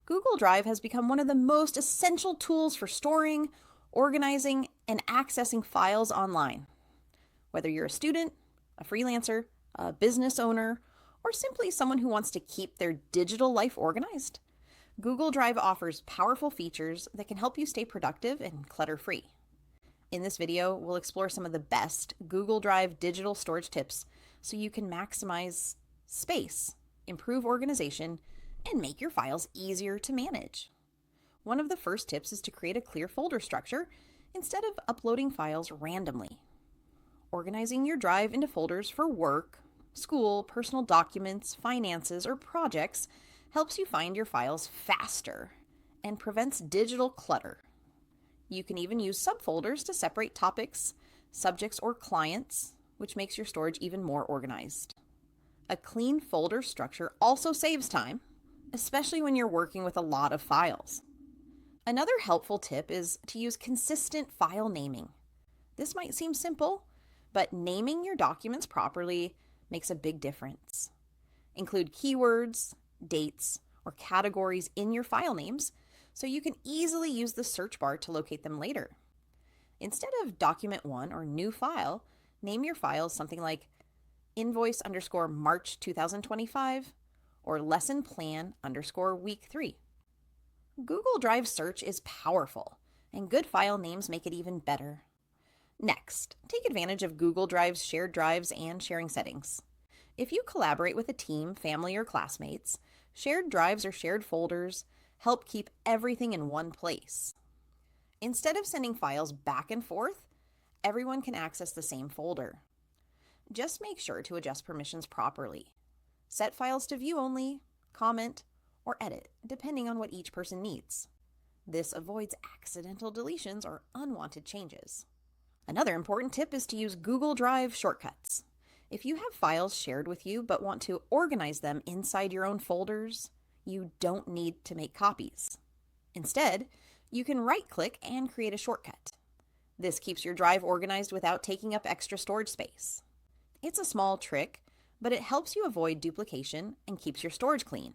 Google Drive has become one of the most essential tools for storing, organizing, and accessing files online. Whether you're a student, a freelancer, a business owner, or simply someone who wants to keep their digital life organized, Google Drive offers powerful features that can help you stay productive and clutter-free. In this video, we'll explore some of the best Google Drive digital storage tips so you can maximize space, improve organization, and make your files easier to manage. One of the first tips is to create a clear folder structure instead of uploading files randomly. Organizing your drive into folders for work, school, personal documents, finances, or projects helps you find your files faster and prevents digital clutter. You can even use subfolders to separate topics, subjects, or clients, which makes your storage even more organized. A clean folder structure also saves time, especially when you're working with a lot of files. Another helpful tip is to use consistent file naming. This might seem simple, but naming your documents properly makes a big difference. Include keywords, dates, or categories in your file names so you can easily use the search bar to locate them later. Instead of document 1 or new file, name your files something like invoice_March 2025 or lesson plan _week 3. Google Drive search is powerful, and good file names make it even better. Next, take advantage of Google Drive's shared drives and sharing settings. If you collaborate with a team, family, or classmates, shared drives or shared folders help keep everything in one place. Instead of sending files back and forth, everyone can access the same folder. Just make sure to adjust permissions properly. Set files to view only, comment, or edit, depending on what each person needs. This avoids accidental deletions or unwanted changes. Another important tip is to use Google Drive shortcuts. If you have files shared with you but want to organize them inside your own folders, you don't need to make copies. Instead, you can right-click and create a shortcut. This keeps your drive organized without taking up extra storage space. It's a small trick, but it helps you avoid duplication and keeps your storage clean.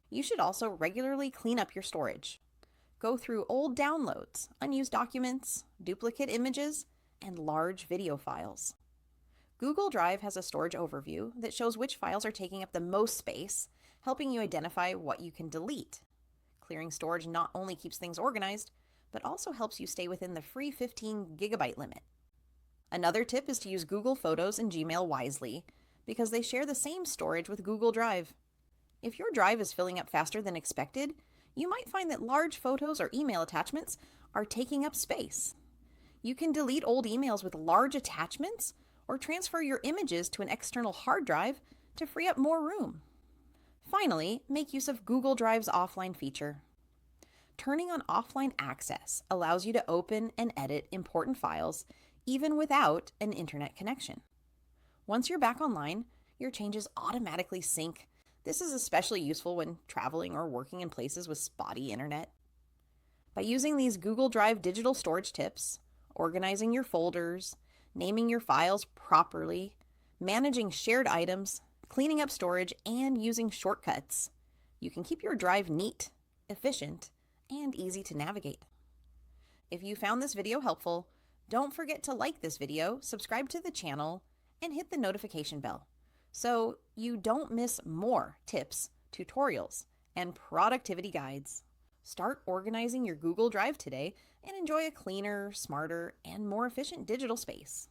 You should also regularly clean up your storage. Go through old downloads, unused documents, duplicate images, and large video files. Google Drive has a storage overview that shows which files are taking up the most space, helping you identify what you can delete. Clearing storage not only keeps things organized, but also helps you stay within the free 15 gigabyte limit. Another tip is to use Google Photos and Gmail wisely, because they share the same storage with Google Drive. If your drive is filling up faster than expected, you might find that large photos or email attachments are taking up space. You can delete old emails with large attachments or transfer your images to an external hard drive to free up more room. Finally, make use of Google Drive's offline feature. Turning on offline access allows you to open and edit important files even without an internet connection. Once you're back online, your changes automatically sync. This is especially useful when traveling or working in places with spotty internet. By using these Google Drive digital storage tips, organizing your folders, naming your files properly, managing shared items, cleaning up storage, and using shortcuts, you can keep your drive neat, efficient, and easy to navigate. If you found this video helpful, don't forget to like this video, subscribe to the channel, and hit the notification bell so you don't miss more tips, tutorials, and productivity guides. Start organizing your Google Drive today and enjoy a cleaner, smarter, and more efficient digital space.